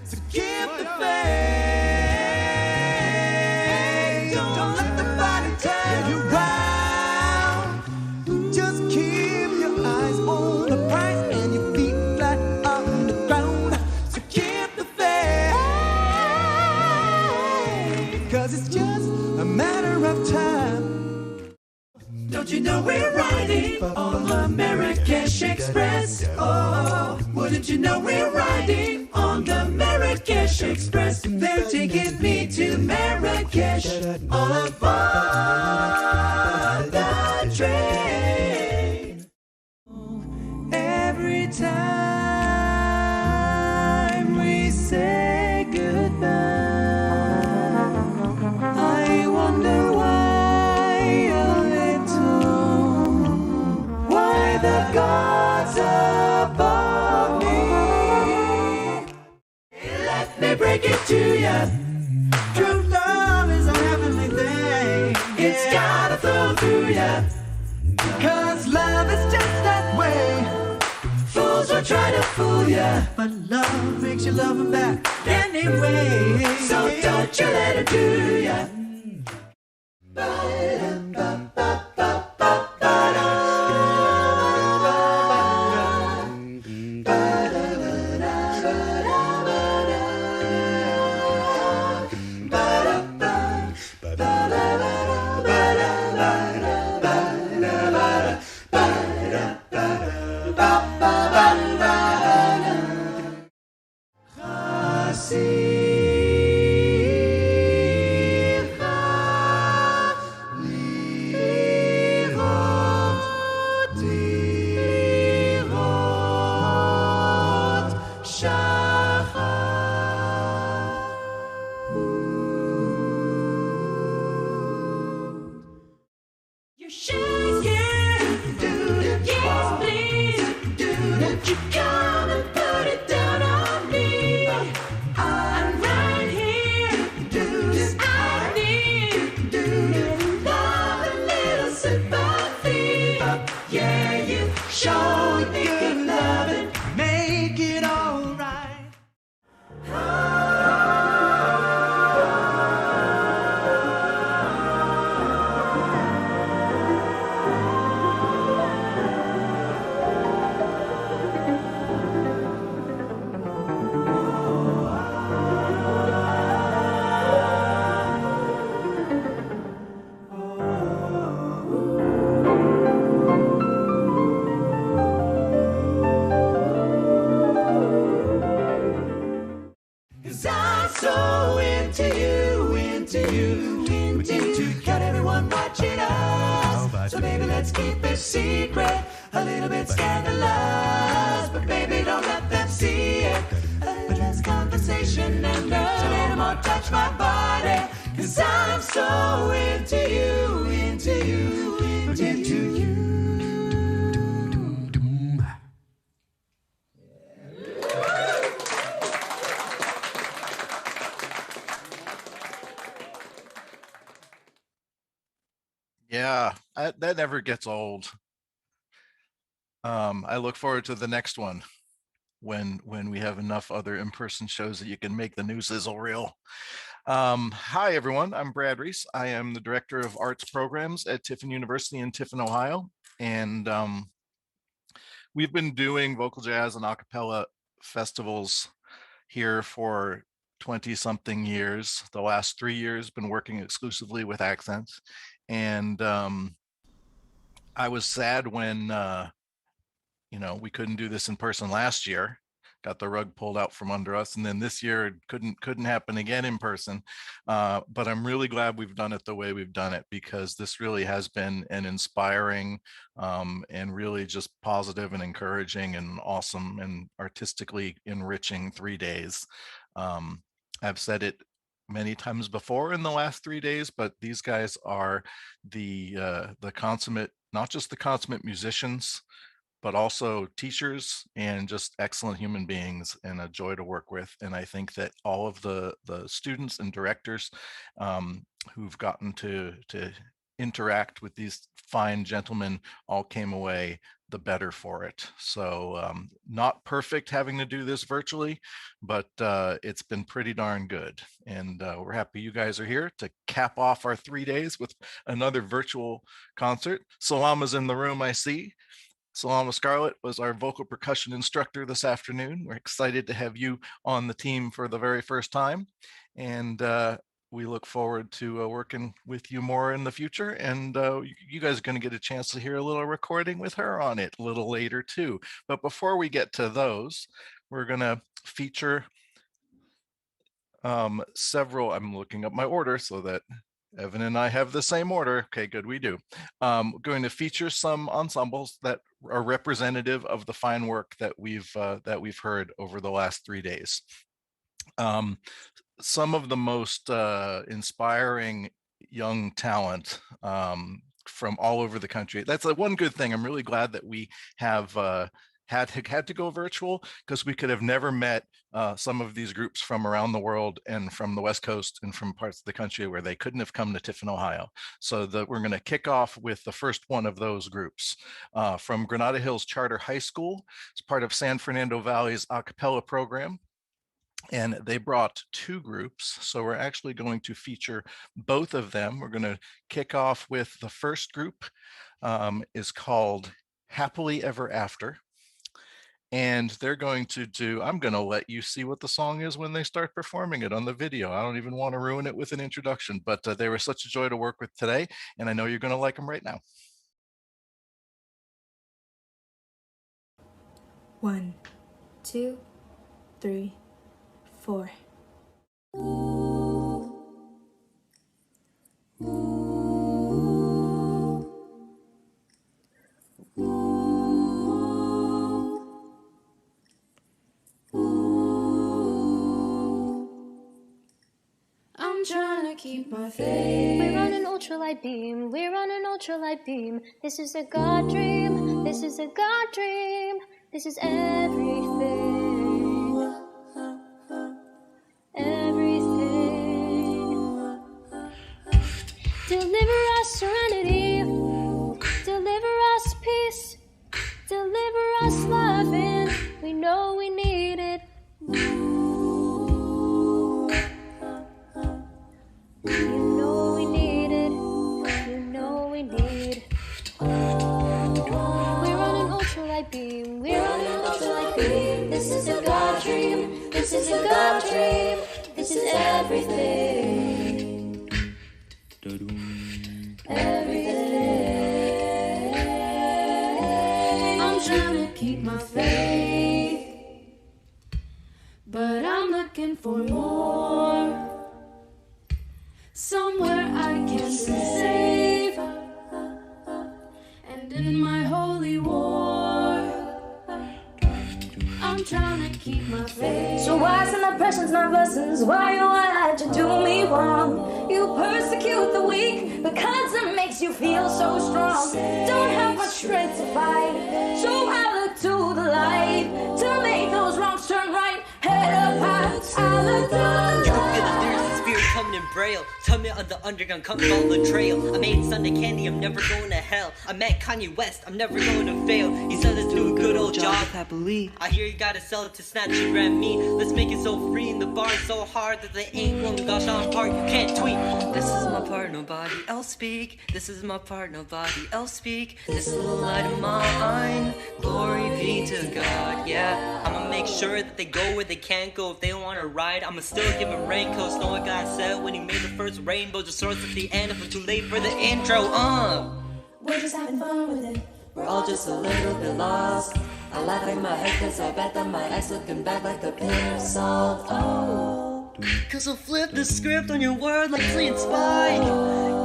So keep the faith. Don't let the body turn you round. Just keep your eyes on the prize and your feet flat on the ground. So keep the faith, 'cause it's just a matter of time. Don't you know we're riding on the Marrakesh Express? Oh, wouldn't you know we're riding on the Marrakesh Express? They're taking me to Marrakesh, all aboard the train. Every time we say goodbye, I wonder the gods above me. Let me break it to ya. True love is a heavenly thing. It's gotta flow through ya. 'Cause love is just that way. Fools will try to fool ya, but love makes you love them back anyway. So don't you let it do ya. So baby, let's keep it secret, a little bit scandalous, but baby, don't let them see it. A little less conversation and a little more touch my body, 'cause I'm so into you, into you, into you. Yeah, that never gets old. I look forward to the next one when we have enough other in-person shows that you can make the new sizzle reel. Hi, everyone. I'm Brad Reese. I am the Director of Arts Programs at Tiffin University in Tiffin, Ohio. And we've been doing vocal jazz and a cappella festivals here for 20-something years. The last 3 years, been working exclusively with accents. And I was sad when we couldn't do this in person last year, got the rug pulled out from under us, and then this year it couldn't happen again in person. But I'm really glad we've done it the way we've done it, because this really has been an inspiring and really just positive and encouraging and awesome and artistically enriching 3 days. I've said it many times before in the last 3 days, but these guys are the consummate, not just the consummate musicians, but also teachers and just excellent human beings and a joy to work with. And I think that all of the students and directors who've gotten to interact with these fine gentlemen all came away the better for it. So not perfect having to do this virtually, but it's been pretty darn good. And we're happy you guys are here to cap off our 3 days with another virtual concert. Salama's in the room, I see. Salama Scarlett was our vocal percussion instructor this afternoon. We're excited to have you on the team for the very first time. And we look forward to working with you more in the future. And you guys are going to get a chance to hear a little recording with her on it a little later too. But before we get to those, we're going to feature several. I'm looking up my order so that Evan and I have the same order. Okay, good, we do. Going to feature some ensembles that are representative of the fine work that we've heard over the last 3 days. Some of the most inspiring young talent from all over the country. That's one good thing. I'm really glad that we have had to go virtual, because we could have never met some of these groups from around the world and from the West Coast and from parts of the country where they couldn't have come to Tiffin, Ohio. So we're going to kick off with the first one of those groups from Granada Hills Charter High School. It's part of San Fernando Valley's a cappella program. And they brought 2 groups. So we're actually going to feature both of them. We're going to kick off with the first group is called Happily Ever After. And they're going to do, I'm going to let you see what the song is when they start performing it on the video. I don't even want to ruin it with an introduction, but they were such a joy to work with today. And I know you're going to like them right now. 1, 2, 3, 4. I'm trying to keep my faith. We're on an ultralight beam. We're on an ultralight beam. This is a God dream. This is a God dream. This is everything. Everything. Deliver us serenity. Deliver us peace. Deliver us loving. We know we need it. You know we need it. You know we need. We're on an ultralight beam. We're on an ultralight beam. This is a God dream. This is a God dream. This is everything. Everything. I'm trying to keep my faith, but I'm looking for more. Somewhere I can be safe, and in my holy war, I'm trying to keep my faith. So why send my passions, not blessings? Why, oh, why'd you do me wrong? You persecute the weak because it makes you feel so strong. Don't have much strength to fight, so I look to the light to make those wrongs turn right. Head up high, I look down. Coming in braille, tell me on the underground, come follow the trail. I made Sunday candy, I'm never going to hell. I met Kanye West, I'm never going to fail. He said let's do a good old job. Happily. I hear you gotta sell it to snatch your grand me. Let's make it so free and the bar is so hard that they ain't gonna gosh on part. You can't tweet. This is my part, nobody else speak. This is my part, nobody else speak. This is the light of mine. Glory be to God, yeah. I'ma make sure that they go where they can't go. If they wanna ride, I'ma still give them raincoats. Know what God said when he made the first rainbow, just source at the end if it's too late for the intro. We're just having fun with it. We're all just a little bit lost. I laugh in my head cause I bet that my ex looking back like a pillar of salt. Oh, cause I'll flip the script on your word like Flea and Spike.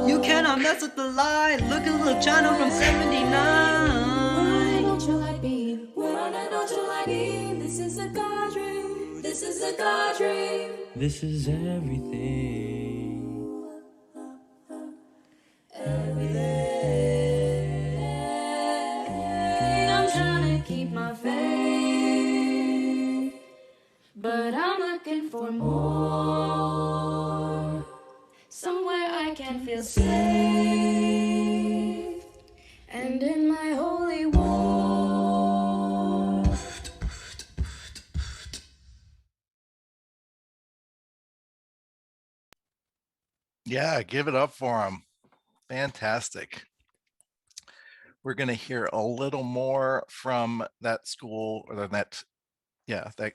You cannot mess with the lie. Look at little China from 79. We're on an ultralight beam. This is a God dream. This is a God dream. This is everything. I'm trying to keep my faith, but I'm looking for more. Somewhere I can feel safe, and in my holy war. Yeah, give it up for them. Fantastic. We're going to hear a little more from that school, or that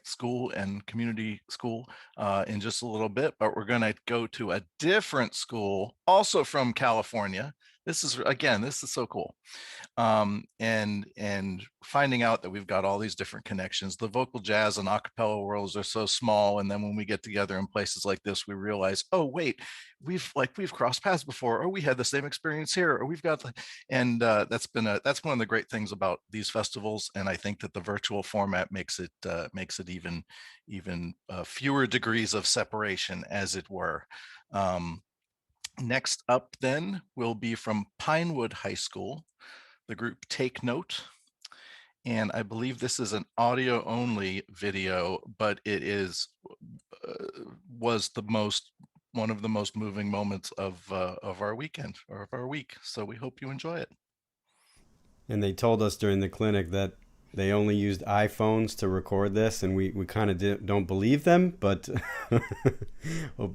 school and community school in just a little bit, but we're going to go to a different school, also from California. This is so cool. And finding out that we've got all these different connections. The vocal jazz and a cappella worlds are so small, and then when we get together in places like this, we realize, oh wait, we've crossed paths before, or we had the same experience here, or we've got, and that's one of the great things about these festivals. And I think that the virtual format makes it even fewer degrees of separation, as it were. Next up then will be from Pinewood High School, the group Take Note. And I believe this is an audio only video, but it was one of the most moving moments of our weekend, or of our week. So we hope you enjoy it. And they told us during the clinic that they only used iPhones to record this, and we kind of don't believe them, but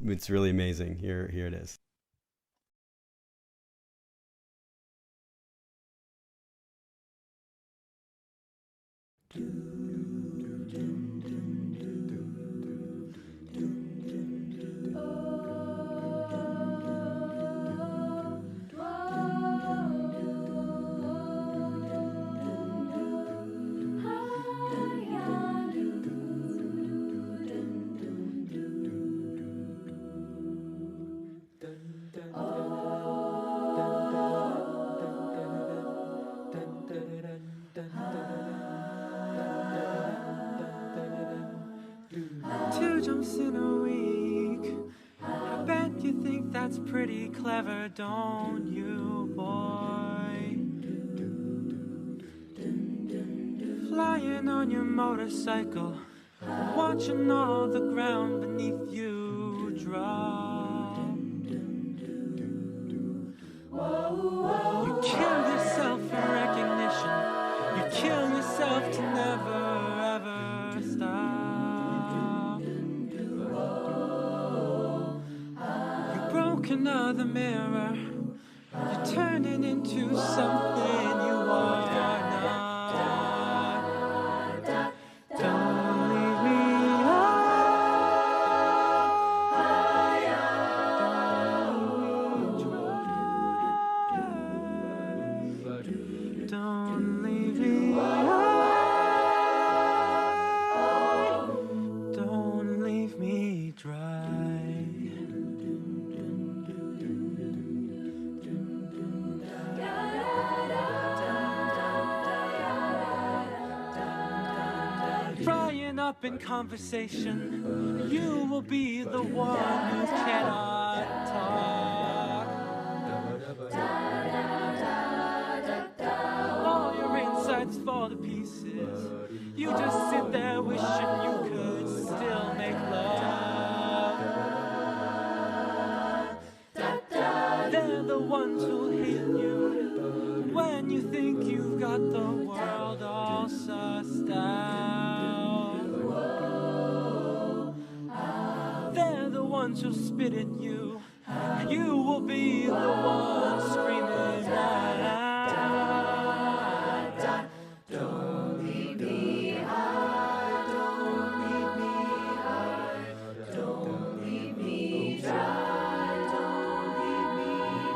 it's really amazing. Here it is. In a week, I bet you think that's pretty clever, don't you, boy? Flying on your motorcycle, watching all the ground beneath you drop. You kill yourself for recognition, you kill yourself to never ever stop. Another mirror, you're turning into something you are not. Don't leave me high. Don't leave me high. Don't leave me dry. Up in conversation, you will be the one who cannot talk. All your insides fall to pieces. You just sit there wishing you could still make love. They're the ones who hate you when you think you've got the world all sussed out. Ones who spit at you, you will be the one screaming out. Don't leave me high, don't leave me high, don't leave me dry, don't leave me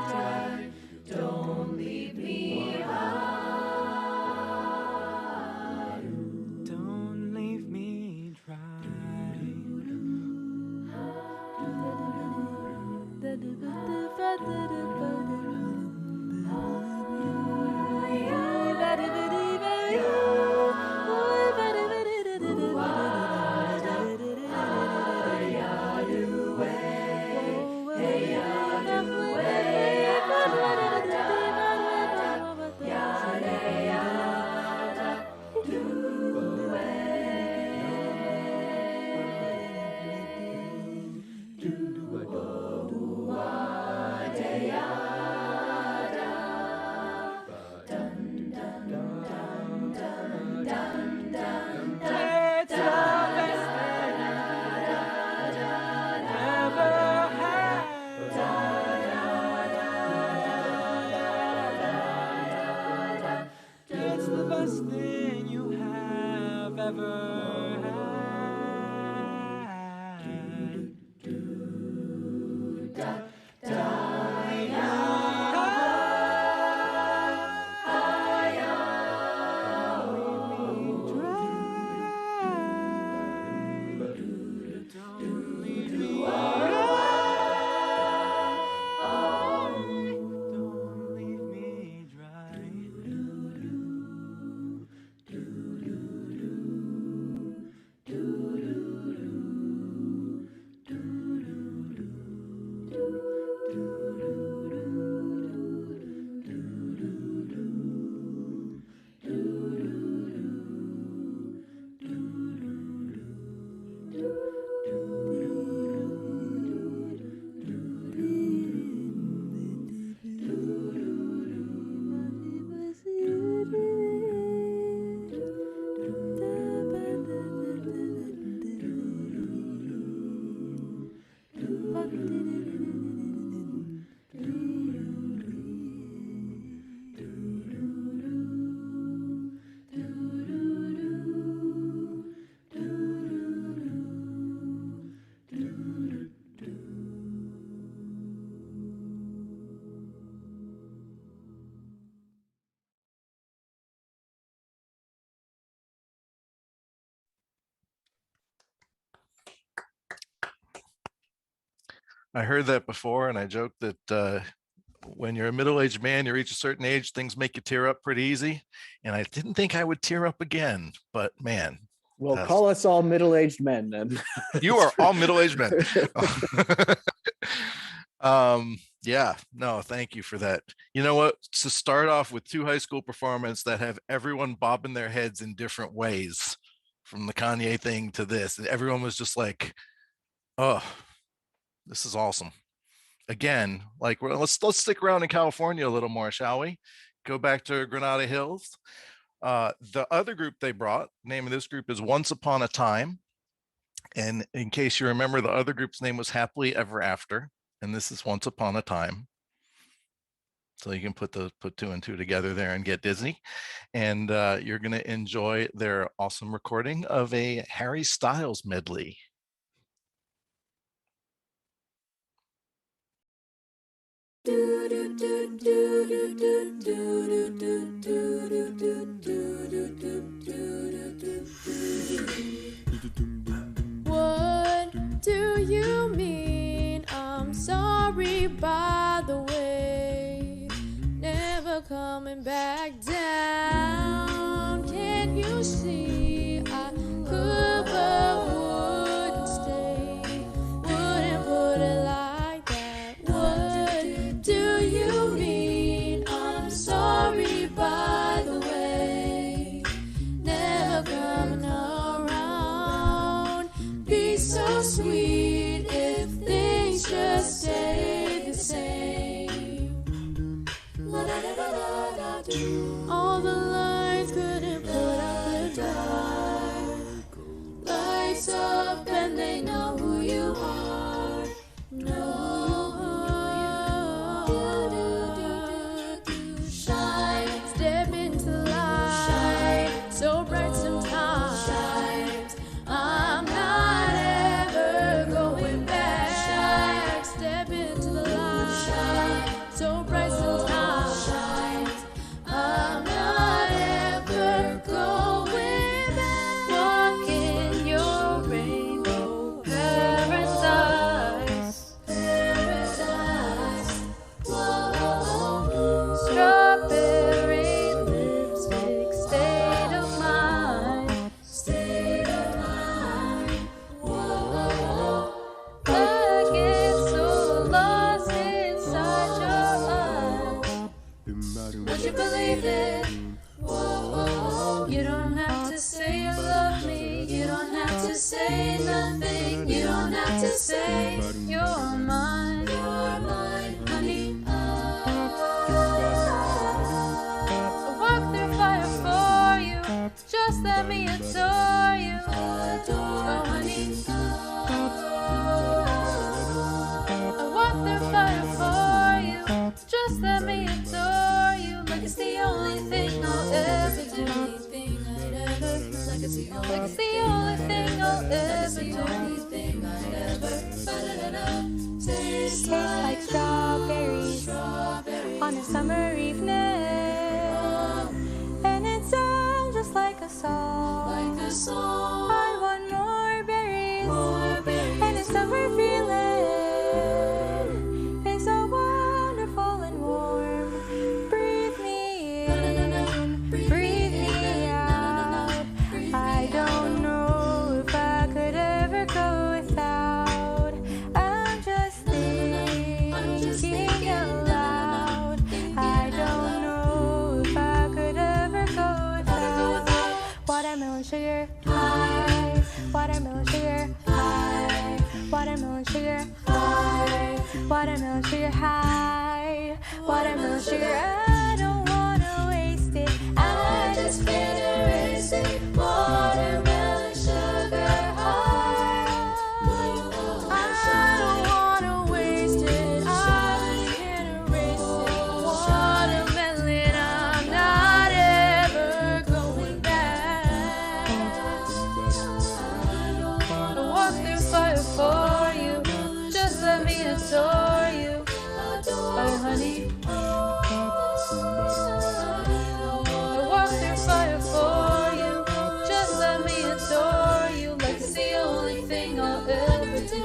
dry, don't leave me high, don't leave me dry. I heard that before, and I joked that when you're a middle-aged man, you reach a certain age, things make you tear up pretty easy. And I didn't think I would tear up again, but man. Well, call us all middle-aged men then. You are all middle-aged men. Yeah, no, thank you for that. You know what? To start off with 2 high school performances that have everyone bobbing their heads in different ways, from the Kanye thing to this, and everyone was just like, oh, this is awesome. Again, like, let's stick around in California a little more, shall we? Go back to Granada Hills. The other group they brought, name of this group is Once Upon a Time. And in case you remember, the other group's name was Happily Ever After. And this is Once Upon a Time. So you can put 2 and 2 together there and get Disney. And you're going to enjoy their awesome recording of a Harry Styles medley. What do you mean? I'm sorry, by the way. Never coming back down. Can you see? I could but wouldn't stay. Wouldn't put it like that. What do you mean? I'm sorry, by the way. Never coming around. Be so sweet if things just stay the same. All the lights couldn't put out the dark. Lights up and they know who you are. Shine, step into light. So bright sometimes. I'm not ever going back. Step into the light. So bright sometimes. I'm not ever going back. Walk in your rainbow paradise. Paradise. Whoa. Strawberry lipstick, state of mind. State of mind. Whoa. I get so lost inside your eyes. Would you believe it? Whoa. You don't have to say you love me. You don't have to say nothing. You don't have to say you're mine. You're mine, honey. I'll walk through fire for you. Just let me adore you. Oh, honey. I'll walk through fire for you. Just let me adore you. Like it's the only thing I'll ever do. Like it's the only thing I'll ever do. Tastes like strawberries on a summer evening, and it sounds just like a song. I want more berries, and a summer feeling is so wonderful and warm. Breathe me in, breathe me out. I don't know if I could ever go without. I'm just thinking out loud. I don't know if I could ever go without. Watermelon sugar high, watermelon sugar high, watermelon sugar high, watermelon sugar high, watermelon sugar. I don't wanna waste it. I just can't erase it. Watermelon sugar high. I don't wanna waste it. I just can't erase it. Watermelon, I'm not ever going back. I'll walk through fire for you. Just let me adore you. Oh, honey. I'll walk through fire for you. Just let me adore you. Like it's the only thing I'll ever do.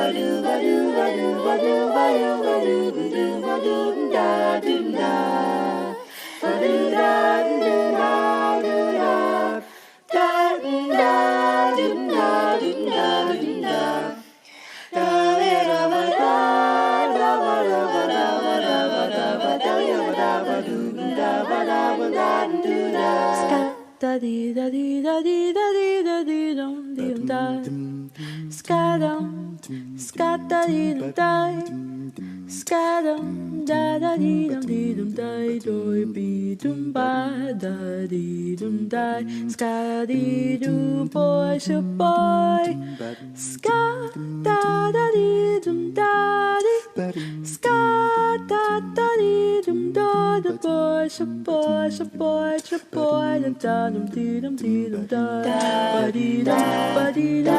Ba-do-da, da dee da dee da dee da dee da dee dum dee da. Ska dum, ska da dee dum da. Ska dum da da dee dum da do be dum ba da dee dum da. Ska dee dum boy so boy. Ska da da dee dum da dee. Ska da da dee dum da da boy so boy so boy so boy da dum dee dum da ba dee dee da da dee da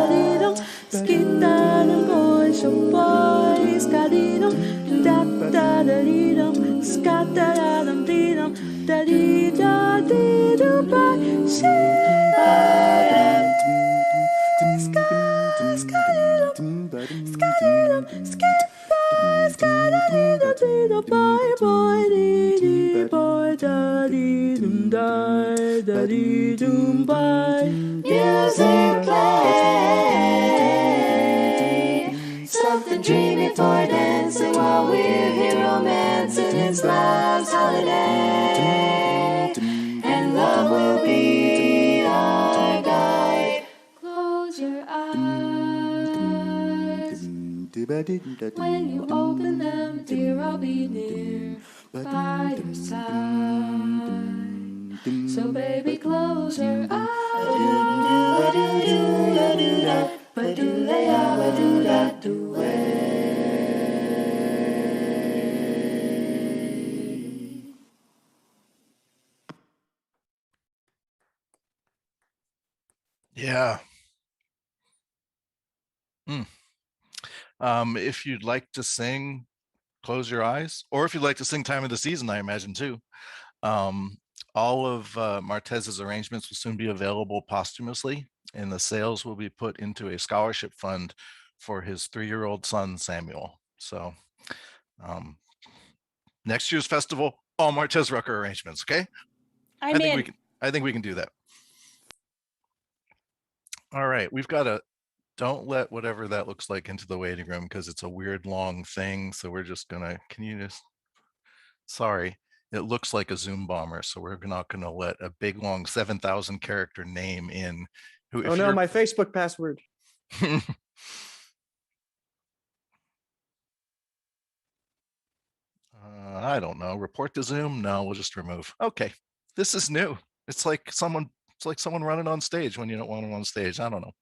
dee dum skin da dum boy so boy ska dee dum da dee dum ska da dum dee dum da dee dum ba ska ska dee dum ska dee dum skin boy ska dee dum boy boy dee boy da dee dum da dee dum boy. Music play, something dreamy for dancing while we're here romancing. It's love's holiday, and love will be our guide. Close your eyes. When you open them, dear, I'll be near by your side. So baby, close your eyes. Yeah. If you'd like to sing Close Your Eyes, or if you'd like to sing Time of the Season, I imagine too. All of Martez's arrangements will soon be available posthumously, and the sales will be put into a scholarship fund for his 3-year-old son, Samuel. So next year's festival, all Martez Rucker arrangements, okay? I think we can do that. All right, we've got a don't let whatever that looks like into the waiting room because it's a weird long thing. So we're just gonna, sorry, it looks like a Zoom bomber. So we're not gonna let a big long 7,000 character name in. Oh no, my Facebook password. I don't know, report to Zoom? No, we'll just remove. Okay, this is new. It's like someone running on stage when you don't want them on stage. I don't know.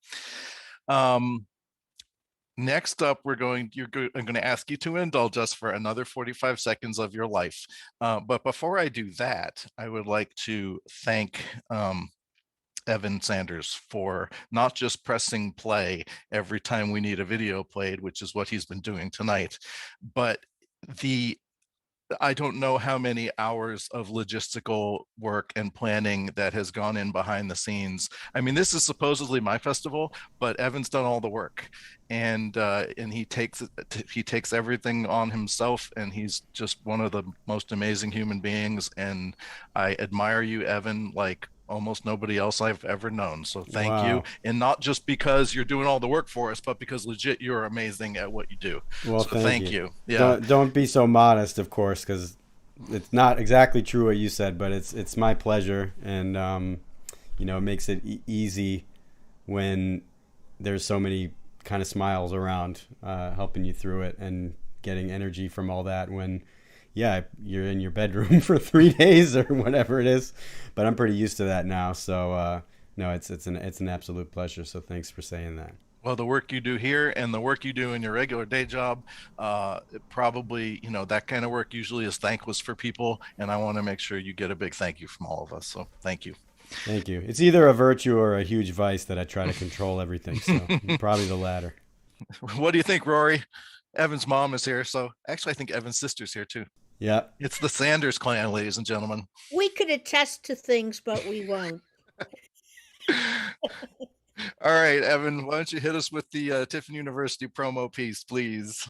Next up, I'm going to ask you to indulge us for another 45 seconds of your life. But before I do that, I would like to thank Evan Sanders for not just pressing play every time we need a video played, which is what he's been doing tonight, but I don't know how many hours of logistical work and planning that has gone in behind the scenes. I mean, this is supposedly my festival, but Evan's done all the work, and he takes everything on himself, and he's just one of the most amazing human beings. And I admire you, Evan, like almost nobody else I've ever known. So thank you. And not just because you're doing all the work for us, but because legit you're amazing at what you do. Well, so thank you. Yeah. Don't be so modest, of course, because it's not exactly true what you said, but it's my pleasure. And, it makes it easy when there's so many kind of smiles around, helping you through it and getting energy from all that when, you're in your bedroom for 3 days or whatever it is, but I'm pretty used to that now. So no, it's an absolute pleasure. So thanks for saying that. Well, the work you do here and the work you do in your regular day job, probably, that kind of work usually is thankless for people. And I want to make sure you get a big thank you from all of us. So thank you. Thank you. It's either a virtue or a huge vice that I try to control everything. So probably the latter. What do you think, Rory? Evan's mom is here. So actually, I think Evan's sister's here too. Yeah. It's the Sanders clan, ladies and gentlemen. We could attest to things, but we won't. All right, Evan, why don't you hit us with the Tiffin University promo piece, please?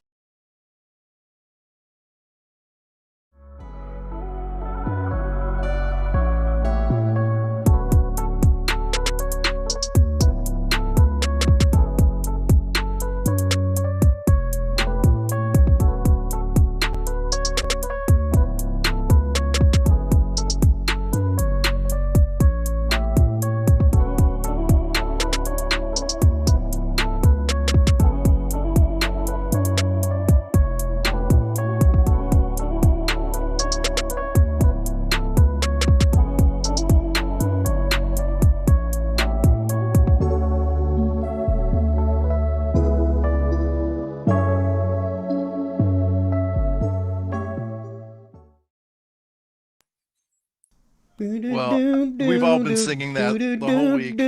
Well, we've all been singing that the whole week.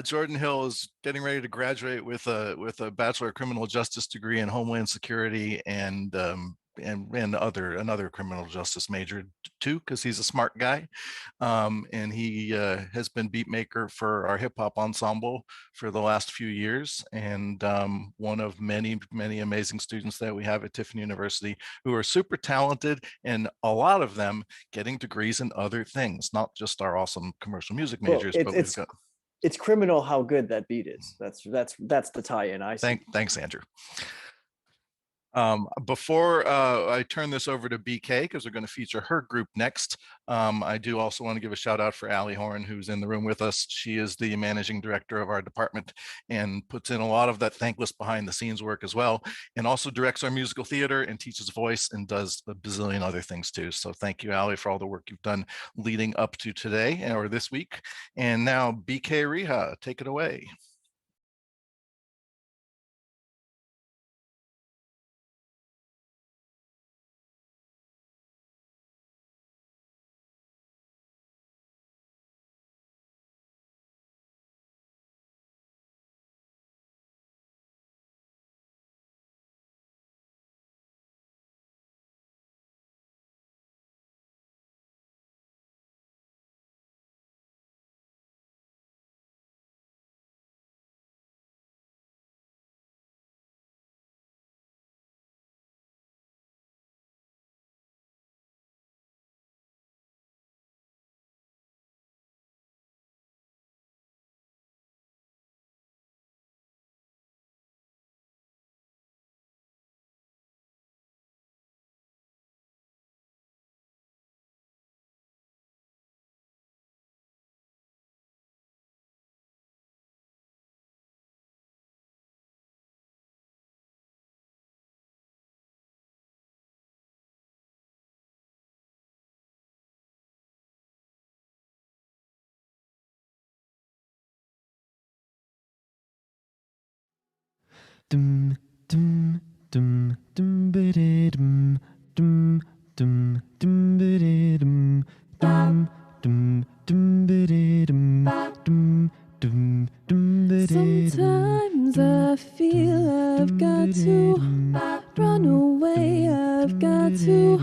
Jordan Hill is getting ready to graduate with a bachelor of criminal justice degree in Homeland Security and another criminal justice major too, because he's a smart guy. And he has been beat maker for our hip hop ensemble for the last few years, and one of many amazing students that we have at Tiffin University who are super talented, and a lot of them getting degrees in other things, not just our awesome commercial music majors, but we've got. It's criminal how good that beat is. That's the tie-in. I see. Thanks, Andrew. Before I turn this over to BK, because we're going to feature her group next, I do also want to give a shout out for Allie Horn, who's in the room with us. She is the managing director of our department and puts in a lot of that thankless behind the scenes work as well, and also directs our musical theater and teaches voice and does a bazillion other things too. So thank you, Allie, for all the work you've done leading up to today or this week. And now BK Riha, take it away. Dum dum dum dum dum dum dum dum dum dum dum dum dum dum. Sometimes I feel I've got to run away. I've got to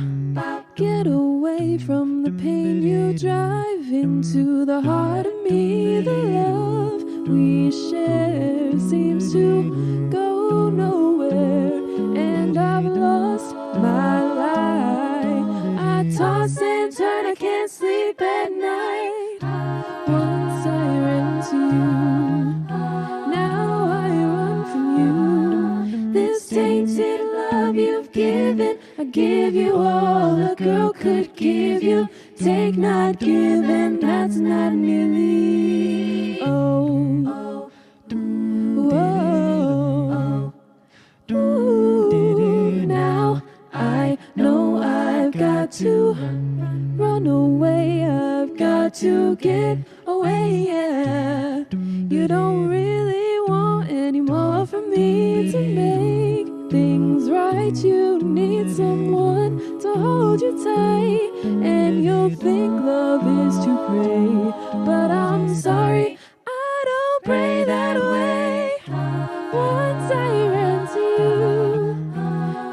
get away from the pain you drive into the heart of me. The love we share seems to go nowhere, and I've lost my life. I toss and turn, I can't sleep at night. Once I ran to you, now I run from you. This tainted love you've given, I give you all a girl could give you. Take not given, that's not nearly. Oh, whoa. Ooh, now I know I've got to run away. I've got to get away, yeah. You don't really want any more from me to make things right. You need someone to hold you tight, and you'll think love is to pray, but I'm sorry, I don't pray that way. Once I ran to you,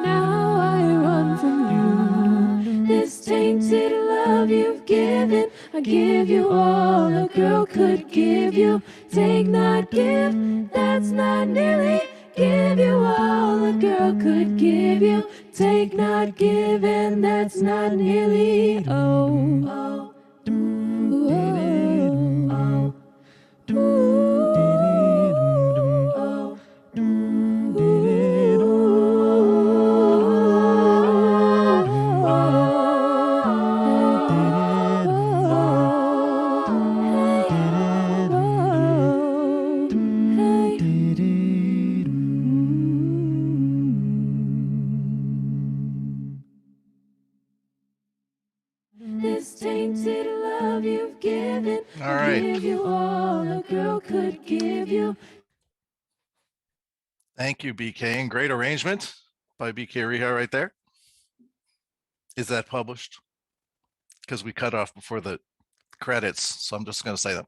now I run from you. This tainted love you've given, I give you all a girl could give you. Take not give, that's not nearly. Give you all a girl could give you. Take not give, and that's not nearly. Oh, this tainted love you've given, All right. give you all a girl could give you. Thank you, BK, and great arrangement by BK Riha right there. Is that published? Because we cut off before the credits, so I'm just going to say that.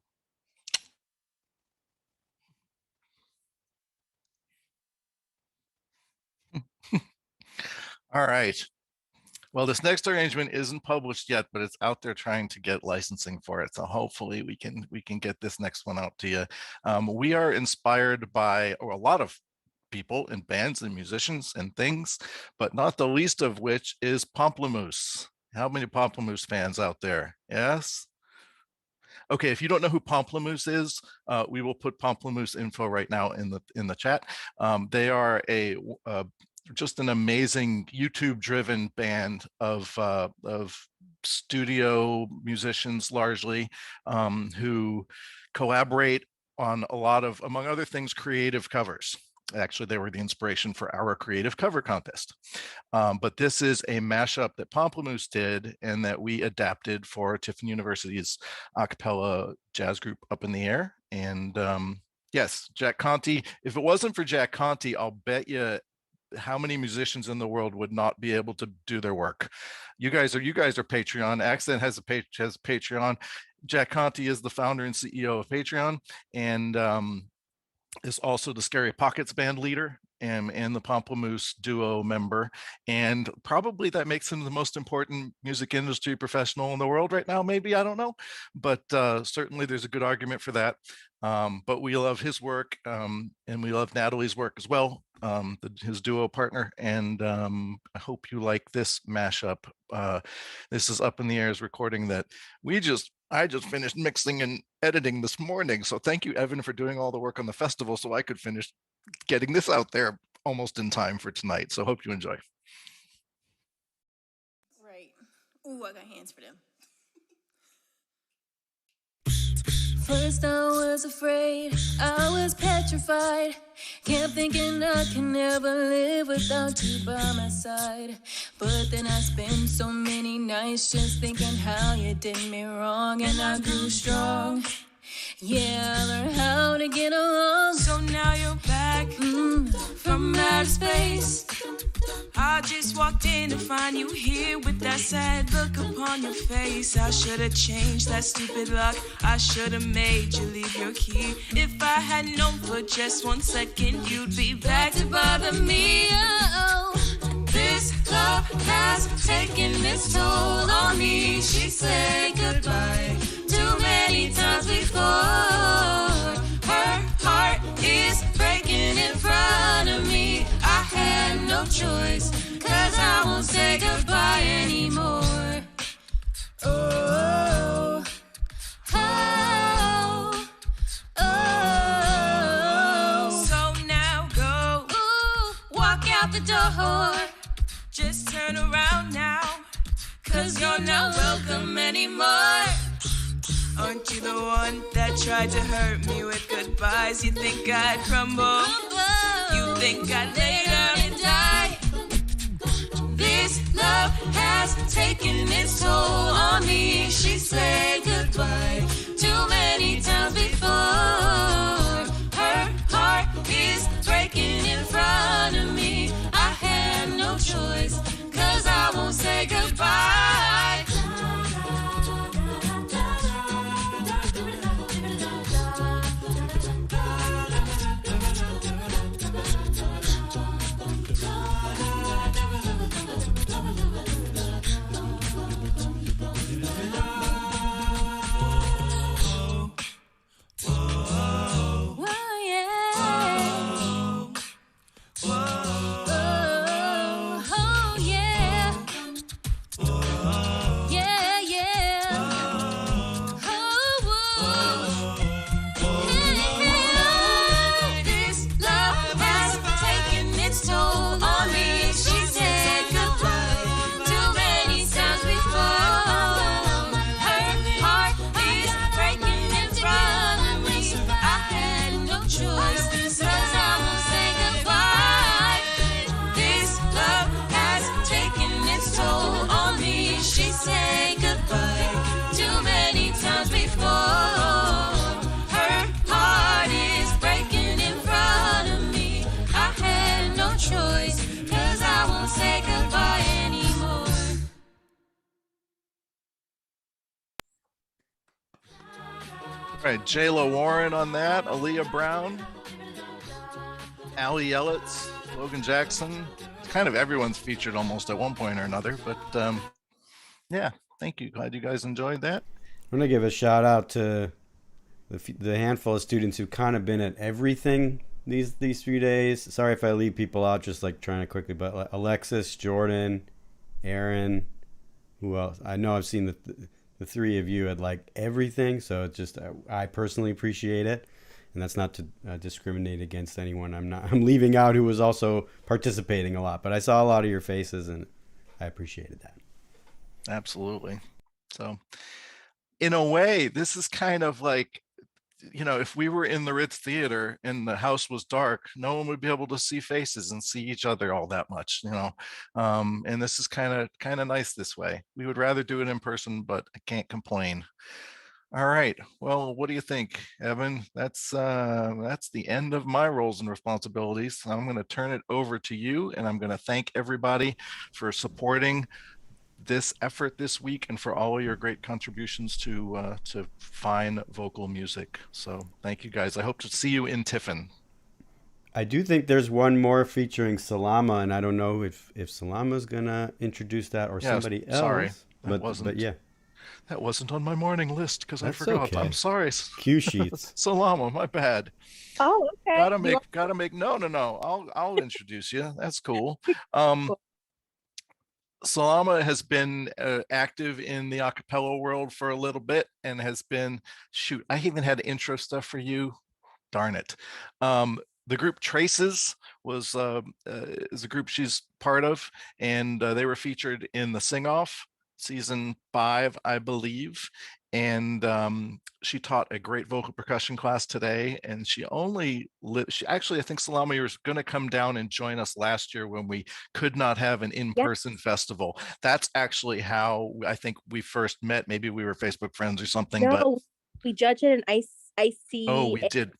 All right. Well, this next arrangement isn't published yet, but it's out there trying to get licensing for it. So hopefully we can get this next one out to you. We are inspired by a lot of people and bands and musicians and things, but not the least of which is Pomplamoose. How many Pomplamoose fans out there? Yes. Okay, if you don't know who Pomplamoose is, we will put Pomplamoose info right now in the chat. They are just an amazing YouTube-driven band of studio musicians, largely, who collaborate on a lot of, among other things, creative covers. Actually, they were the inspiration for our creative cover contest. But this is a mashup that Pomplamoose did and that we adapted for Tiffin University's a cappella jazz group Up in the Air. And yes, Jack Conte. If it wasn't for Jack Conte, I'll bet you how many musicians in the world would not be able to do their work. You guys are Patreon. Accent has a Patreon. Jack Conte is the founder and CEO of Patreon, and is also the Scary Pockets band leader and the Pomplamoose duo member. And probably that makes him the most important music industry professional in the world right now, maybe, I don't know. But certainly there's a good argument for that. But we love his work, and we love Natalie's work as well, his duo partner. And I hope you like this mashup. This is Up in the Air's recording that I just finished mixing and editing this morning. So thank you, Evan, for doing all the work on the festival so I could finish getting this out there almost in time for tonight. So hope you enjoy. Right. Ooh, I got hands for them. First I was afraid, I was petrified, kept thinking I can never live without you by my side. But then I spent so many nights just thinking how you did me wrong, and I grew strong. Yeah, I learned how to get along. So now you're back from outer space. I just walked in to find you here with that sad look upon your face. I should've changed that stupid lock. I should've made you leave your key. If I had known for just 1 second you'd be back to bother me. Oh, this love has taken its toll on me. She said goodbye too many times before. Her heart is breaking in front of me. I had no choice, 'cause I won't say goodbye anymore. Oh, oh, oh. So now go. Ooh, walk out the door. Just turn around now, 'cause you're not welcome anymore. Aren't you the one that tried to hurt me with goodbyes? You think I'd crumble? You think I'd lay down and die? This love has taken its toll on me. She said goodbye too many times before. Her heart is breaking in front of me. I had no choice, 'cause I won't say goodbye. Right, J.Lo Warren on that, Aaliyah Brown, Allie Ellitz, Logan Jackson. Kind of everyone's featured almost at one point or another, but yeah, thank you. Glad you guys enjoyed that. I'm going to give a shout out to the handful of students who've kind of been at everything these few days. Sorry if I leave people out, just like trying to quickly, but Alexis, Jordan, Aaron, who else? I know I've seen the three of you at like everything, so it's just I personally appreciate it. And that's not to discriminate against anyone. I'm leaving out who was also participating a lot, but I saw a lot of your faces and I appreciated that. Absolutely. So in a way, this is kind of like, you know, if we were in the Ritz Theater and the house was dark, no one would be able to see faces and see each other all that much, you know. And this is kind of nice this way. We would rather do it in person, but I can't complain. All right. Well, what do you think, Evan? That's the end of my roles and responsibilities. I'm going to turn it over to you, and I'm going to thank everybody for supporting this effort this week and for all of your great contributions to fine vocal music. So thank you guys. I hope to see you in Tiffin. I do think there's one more featuring Salama, and I don't know if Salama's going to introduce that or somebody else. Sorry, but yeah. That wasn't on my morning list because I forgot. Okay. I'm sorry. Cue sheets. Salama, my bad. Oh, okay. Gotta make. No. I'll introduce you. That's cool. Salama has been active in the a cappella world for a little bit and has been, I even had intro stuff for you. Darn it. The group Traces is a group she's part of, and they were featured in the Sing Off season 5, I believe. And she taught a great vocal percussion class today. And she actually, I think, Salama, you were going to come down and join us last year when we could not have an in-person festival. That's actually how I think we first met. Maybe we were Facebook friends or something. No, but we judged it an IC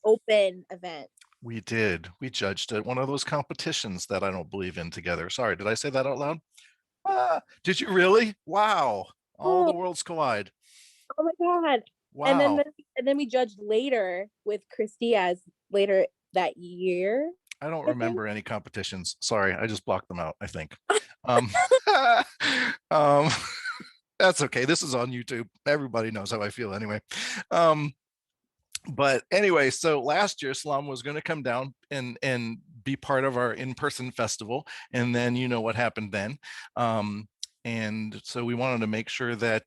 open event. We did. We judged at one of those competitions that I don't believe in together. Sorry, did I say that out loud? Did you really? Wow. All the worlds collide. Oh my God. Wow. And then we judged later with Chris Diaz later that year. I don't remember any competitions. Sorry, I just blocked them out, I think. That's okay. This is on YouTube. Everybody knows how I feel anyway. But anyway, so last year Salam was going to come down and be part of our in-person festival, and then you know what happened then. And so we wanted to make sure that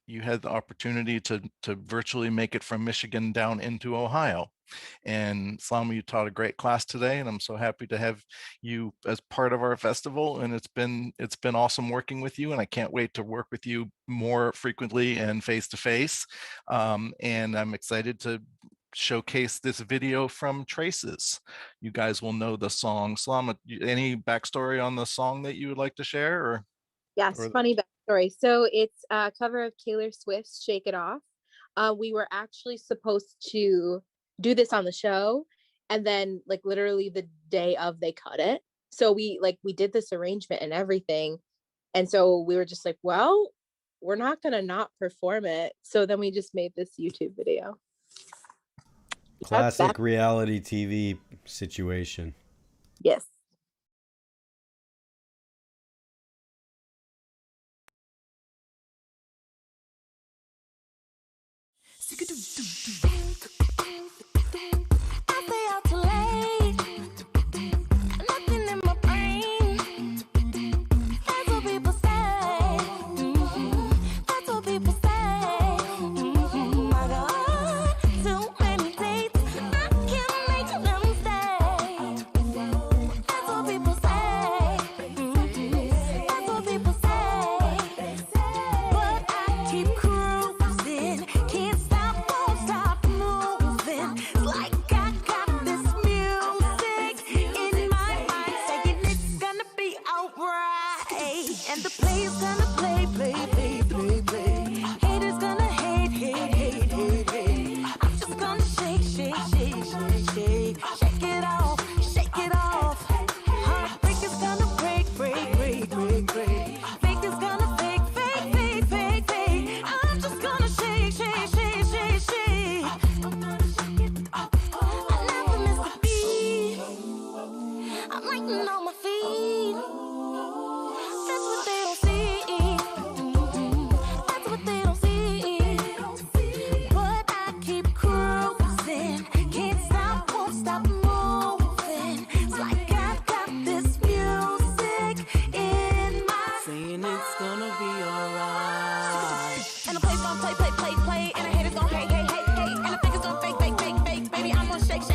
you had the opportunity to virtually make it from Michigan down into Ohio. And Salama, you taught a great class today, and I'm so happy to have you as part of our festival. And it's been awesome working with you, and I can't wait to work with you more frequently and face to face. And I'm excited to showcase this video from Traces. You guys will know the song. Salama, any backstory on the song that you would like to share? Or yes, funny backstory. So it's a cover of Taylor Swift's "Shake It Off." We were actually supposed to do this on the show, and then like literally the day of, they cut it. So we did this arrangement and everything, and so we were just like, well, we're not gonna not perform it. So then we just made this YouTube video. Classic reality TV situation. Yes. Like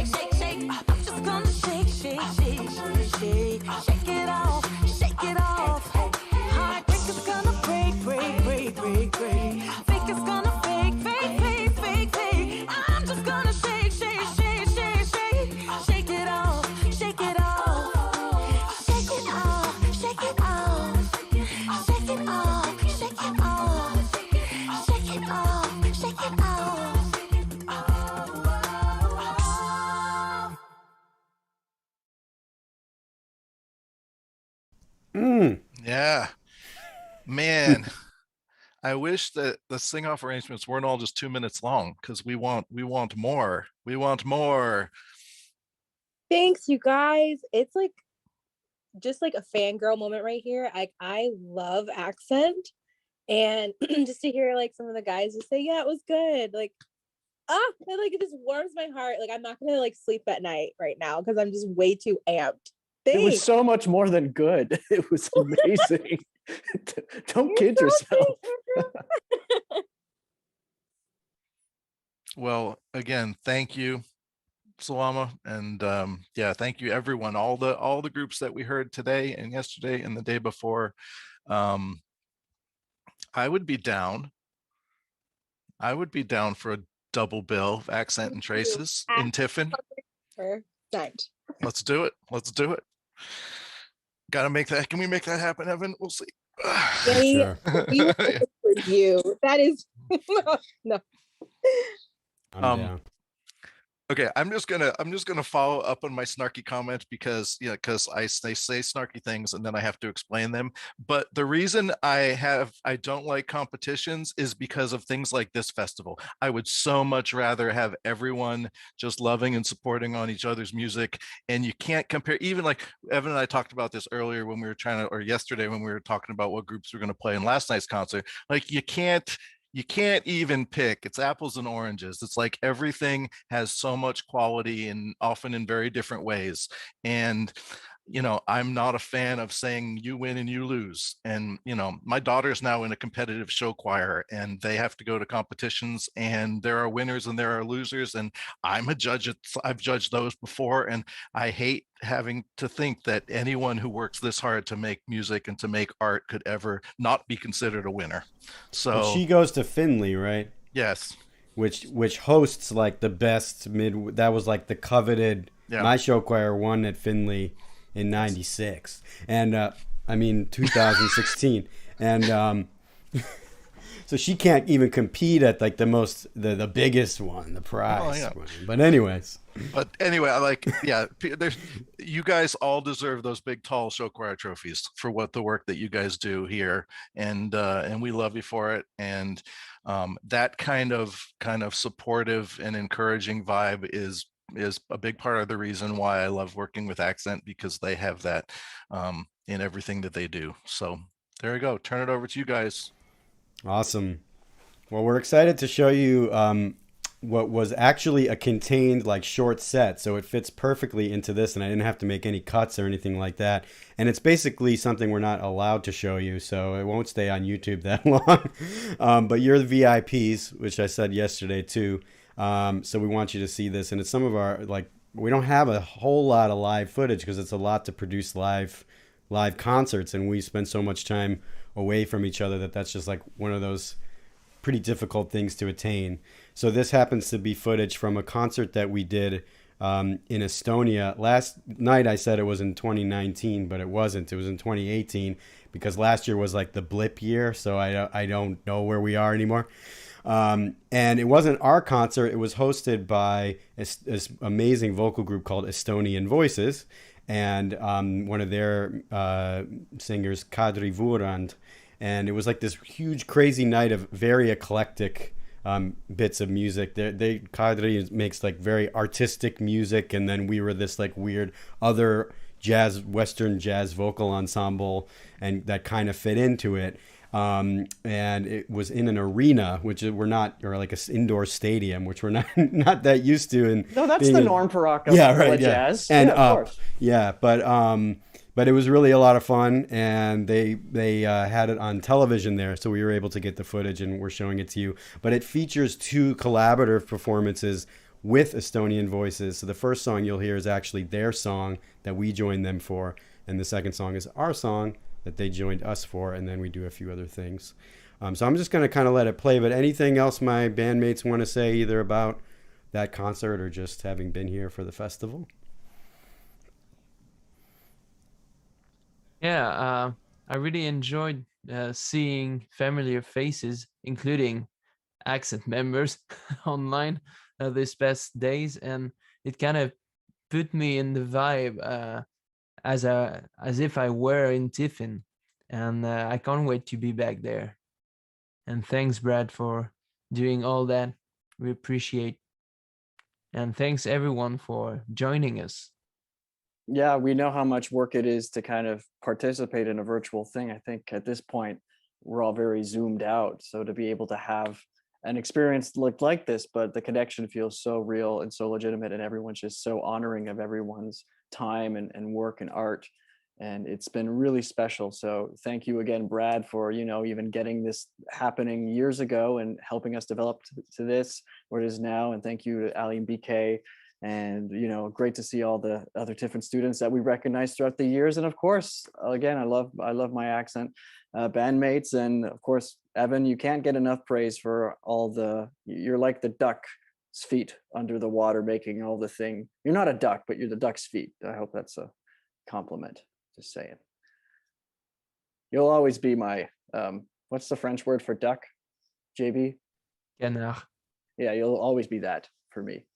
shake, shake, shake. I'm just gonna shake, shake, shake, shake, shake. Shake it off, shake it off. Heartbreaker's gonna break, break, break, break, break. Fake is gonna fake, fake, fake, fake, fake. I'm just gonna shake, shake, shake, shake, shake. Shake it off, shake it off. Shake it off, shake it off. Shake it off, shake it off. Shake it off, shake it off. Yeah, man. I wish that the sing-off arrangements weren't all just 2 minutes long, because we want more. We want more. Thanks, you guys. It's like just like a fangirl moment right here. I love accent, and just to hear like some of the guys just say, "Yeah, it was good." Like, like it just warms my heart. Like I'm not gonna like sleep at night right now because I'm just way too amped. It was so much more than good. It was amazing. Don't kid yourself. Well, again, thank you, Salama, and yeah, thank you everyone, all the groups that we heard today and yesterday and the day before. I would be down for a double bill of accent and traces in Tiffin. Let's do it. Gotta make that. Can we make that happen, Evan? We'll see. Sure. For you. That is no. Okay, I'm just gonna follow up on my snarky comment because they say snarky things and then I have to explain them. But the reason I don't like competitions is because of things like this festival. I would so much rather have everyone just loving and supporting on each other's music, and you can't compare. Even like Evan and I talked about this earlier when we were or yesterday when we were talking about what groups were going to play in last night's concert. Like you can't even pick. It's apples and oranges. It's like everything has so much quality and often in very different ways. And I'm not a fan of saying you win and you lose. And my daughter's now in a competitive show choir and they have to go to competitions, and there are winners and there are losers, and I'm a judge. I've judged those before, and I hate having to think that anyone who works this hard to make music and to make art could ever not be considered a winner. So but she goes to Finley, right? Yes. Which hosts like the best that was like the coveted. Yeah. My show choir won at Finley in 96 and 2016 and so she can't even compete at like the biggest one, the prize one. But anyway, I like, you guys all deserve those big tall show choir trophies for the work that you guys do here, and we love you for it. And that kind of supportive and encouraging vibe is a big part of the reason why I love working with Accent, because they have that in everything that they do. So there you go. Turn it over to you guys. Awesome. Well, we're excited to show you what was actually a contained like short set. So it fits perfectly into this, and I didn't have to make any cuts or anything like that. And it's basically something we're not allowed to show you, so it won't stay on YouTube that long. But you're the VIPs, which I said yesterday too. So we want you to see this, and it's some of our we don't have a whole lot of live footage because it's a lot to produce live concerts, and we spend so much time away from each other that's just like one of those pretty difficult things to attain. So this happens to be footage from a concert that we did in Estonia last night. I said it was in 2019, but it wasn't. It was in 2018 because last year was like the blip year, so I don't know where we are anymore. And it wasn't our concert. It was hosted by this amazing vocal group called Estonian Voices, and one of their singers, Kadri Vurand. And it was like this huge, crazy night of very eclectic bits of music. Kadri makes like very artistic music, and then we were this like weird other Western jazz vocal ensemble, and that kind of fit into it. And it was in an arena, which we're not, or like an indoor stadium, which we're not that used to. No, that's the norm for rock jazz. And of course. But it was really a lot of fun, and they had it on television there, so we were able to get the footage, and we're showing it to you. But it features two collaborative performances, with Estonian voices. So the first song you'll hear is actually their song that we joined them for, and the second song is our song that they joined us for, and then we do a few other things. So I'm just going to kind of let it play, but anything else my bandmates want to say either about that concert or just having been here for the festival? Yeah, I really enjoyed seeing familiar faces, including accent members online these past days, and it kind of put me in the vibe as if I were in Tiffin, and I can't wait to be back there. And thanks, Brad, for doing all that. We appreciate. And thanks everyone for joining us. Yeah, we know how much work it is to kind of participate in a virtual thing. I think at this point, we're all very zoomed out. So to be able to have an experience like this, but the connection feels so real and so legitimate, and everyone's just so honoring of everyone's time and work and art. And it's been really special. So thank you again, Brad, for, even getting this happening years ago and helping us develop to this, where it is now. And thank you to Ali and BK. And, great to see all the other Tiffin students that we recognize throughout the years. And of course, again, I love my accent bandmates. And of course, Evan, you can't get enough praise for you're like the duck's feet under the water, making all the thing. You're not a duck, but you're the duck's feet. I hope that's a compliment. Just saying. You'll always be my, what's the French word for duck, JB? Canard. Yeah, you'll always be that for me.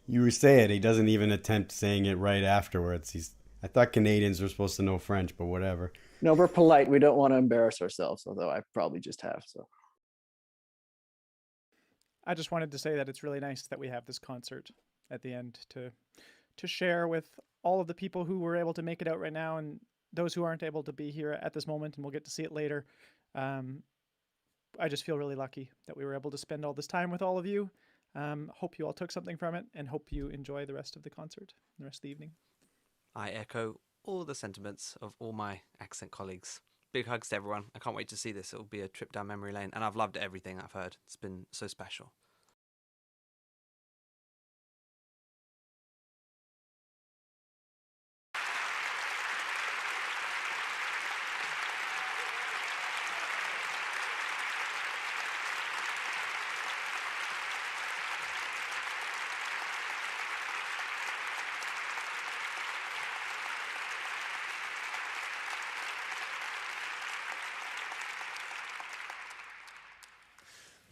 You say it, he doesn't even attempt saying it right afterwards. I thought Canadians were supposed to know French, but whatever. No, we're polite. We don't want to embarrass ourselves, although I probably just have. So I just wanted to say that it's really nice that we have this concert at the end to share with all of the people who were able to make it out right now, and those who aren't able to be here at this moment, and we'll get to see it later. I just feel really lucky that we were able to spend all this time with all of you. Hope you all took something from it, and hope you enjoy the rest of the concert, the rest of the evening. I echo all the sentiments of all my accent colleagues. Big hugs to everyone. I can't wait to see this. It'll be a trip down memory lane, and I've loved everything I've heard. It's been so special.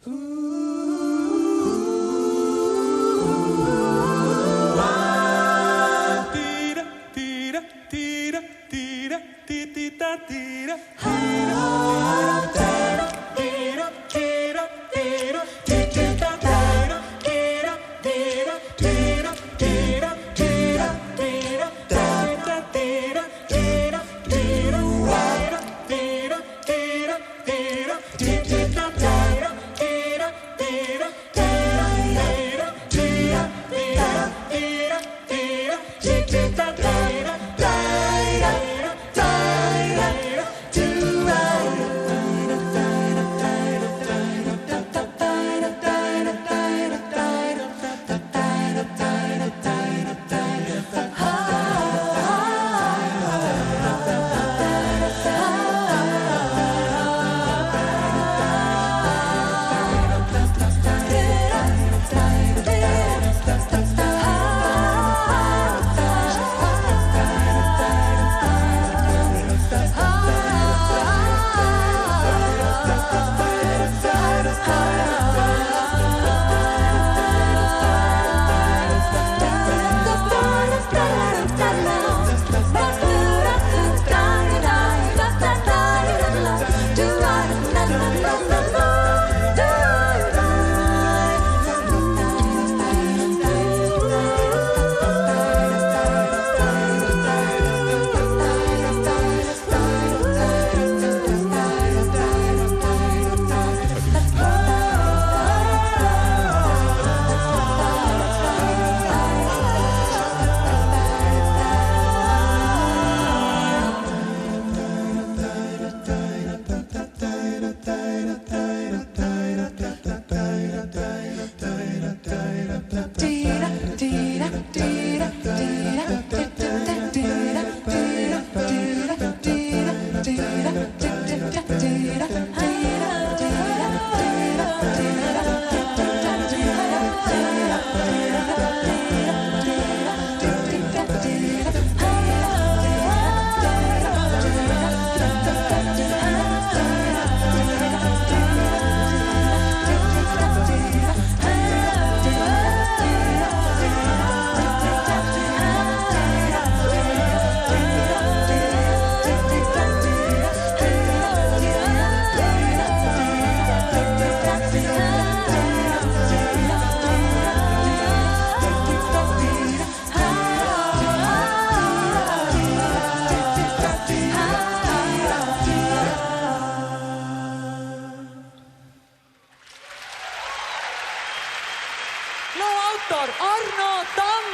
Ooh. loo autor Arno Tamm.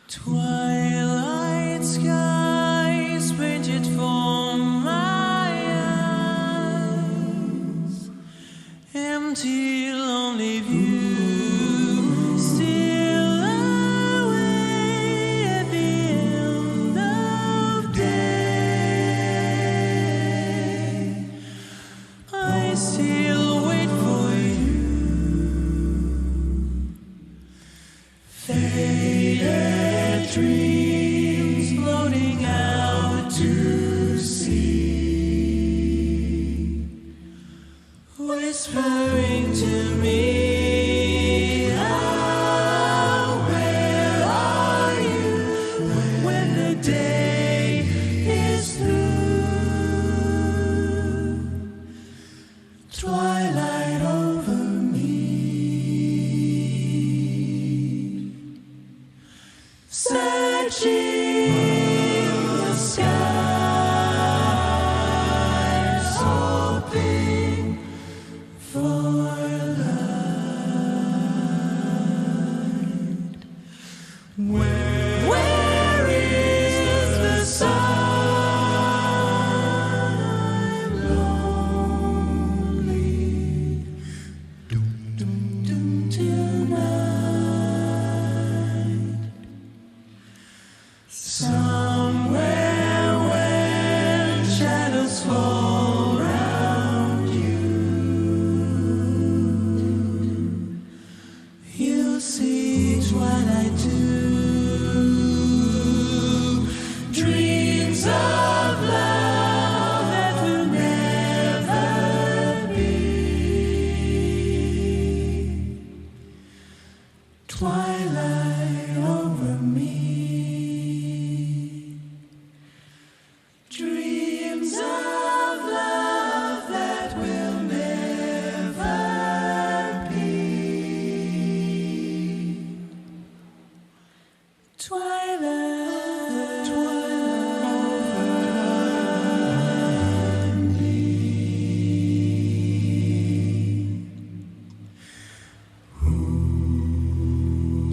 Twilight skies painted for my eyes, empty, lonely view, still away at the end of day. I still wait for you. Faded dreams floating out to sea, whispering to me, "Ah, where are you when the day is through?" Twilight over me, searching the skies, hoping for light. Where is the sun? I'm lonely. Tonight. Somewhere where shadows fall around you, you'll see twilight too. Dreams of love that will never be. Twilight over me. Dreams of love that will never be. Twilight, twilight me.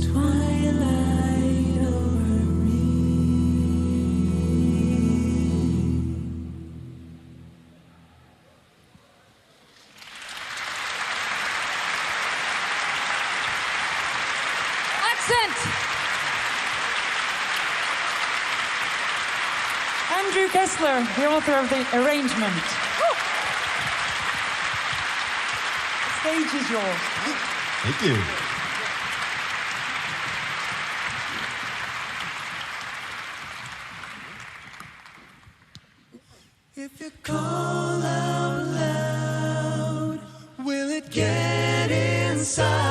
Twilight over me. Accent. Andrew Kessler, the author of the arrangement. The stage is yours. Thank you. If you call out loud, will it get inside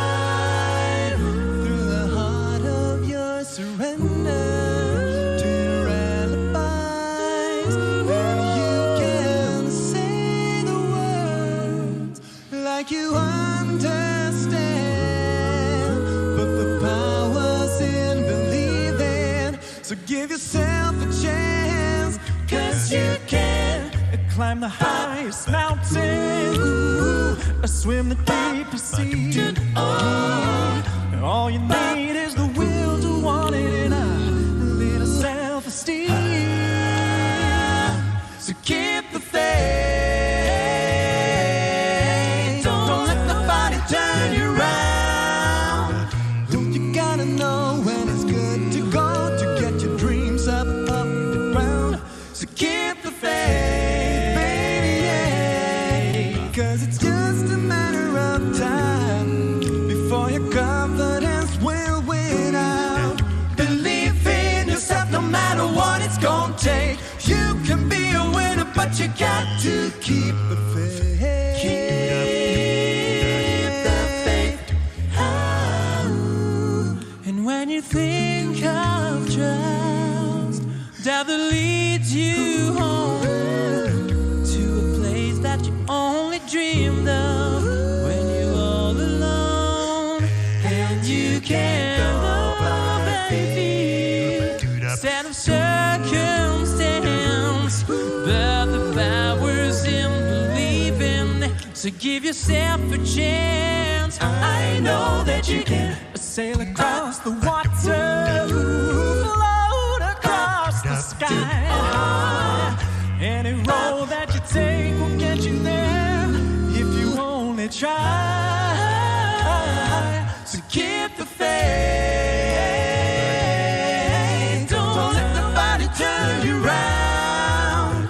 through the heart of your surrender to your alibis? Then you can say the words like you understand. give yourself a chance, 'cause you can climb the highest mountain, or swim the deepest sea. All you need is the will to want it and a little self-esteem. So keep the faith. Don't let nobody turn you around. Don't you gotta know when it's good to go to get your dreams up the ground. So keep the faith, baby, yeah. 'Cause it's just a matter of time before your confidence will win out. Believe in yourself no matter what it's gonna take. You can be a winner, but you got to keep the faith. Keep the faith. Oh. And when you think of trust, doubt that leads you home to a place that you only dreamed of when you're all alone. And you can't love, baby, instead of circumstance, but the power's in believing. So give yourself a chance. I know that you can sail across the water, float across the sky. Any road that you take will get you there if you only try. So keep the faith. Don't let nobody turn you around.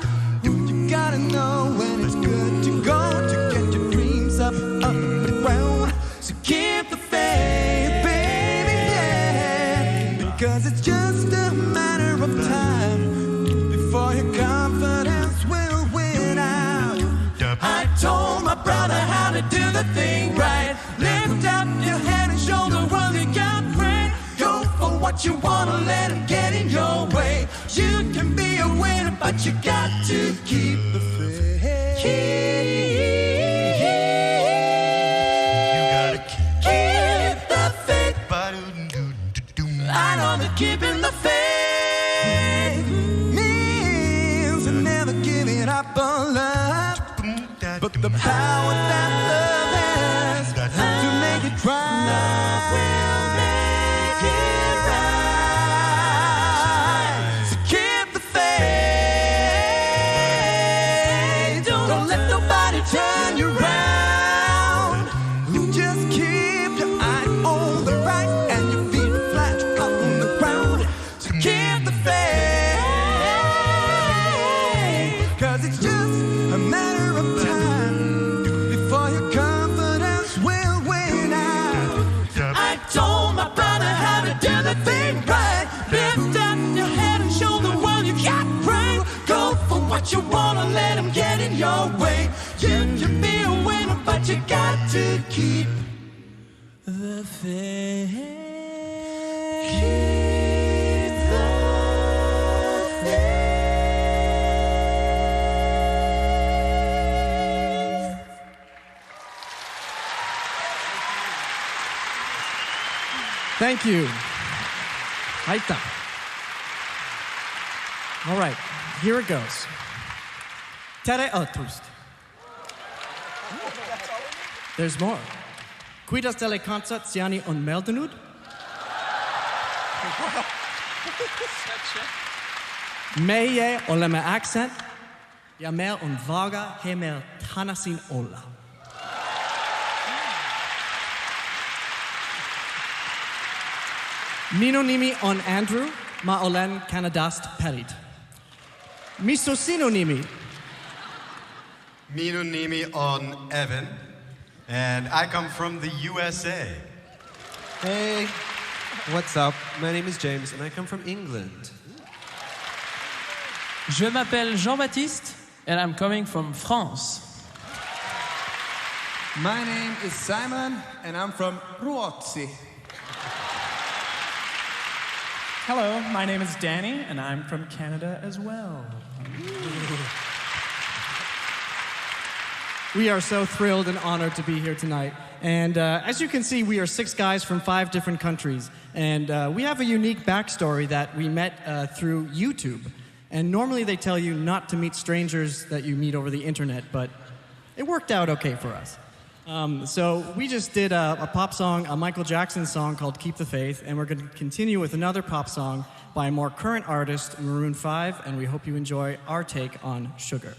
You gotta know when it's good to go to get your dreams up the ground. So keep the faith, baby, yeah. Because it's just a matter of time before your confidence will win out. I told my brother how to do the thing right. Lift up your head and show the world you got brain. Go for what you wanna, let him get in your way. You can be a winner, but you got to keep the faith. You gotta keep the faith. I know that keeping the faith means never giving up on love, but the power that love has to make it right. Love will make it right. So keep the faith. Don't let nobody turn you around. You just keep your eye on the right and your feet flat on the ground. So keep the faith, 'cause it's just a matter of time before your confidence will win out. I told my brother how to do the thing right. Lift up your head and show the world you got brain. Go for what you wanna, let him get in your way. You can be a winner, but you got to keep the faith. Keep the faith. Thank you. Aita. All right, here it goes. Tere Atrust. There's more. Cuidas delle canzoni on Meldenud? Meie oleme accent. Ja mer on vaga hemer tanasin olla. Minonimi on Andrew, ma olen Canadast perit. Miso synonymi. Minonimi on Evan, and I come from the USA. Hey, what's up? My name is James, and I come from England. Je m'appelle Jean-Baptiste, and I'm coming from France. My name is Simon, and I'm from Ruotsi. Hello, my name is Danny, and I'm from Canada as well. We are so thrilled and honored to be here tonight. And as you can see, we are 6 guys from 5 different countries. And we have a unique backstory that we met through YouTube. And normally they tell you not to meet strangers that you meet over the internet, but it worked out okay for us. So we just did a pop song, a Michael Jackson song called Keep the Faith, and we're going to continue with another pop song by a more current artist, Maroon 5, and we hope you enjoy our take on Sugar.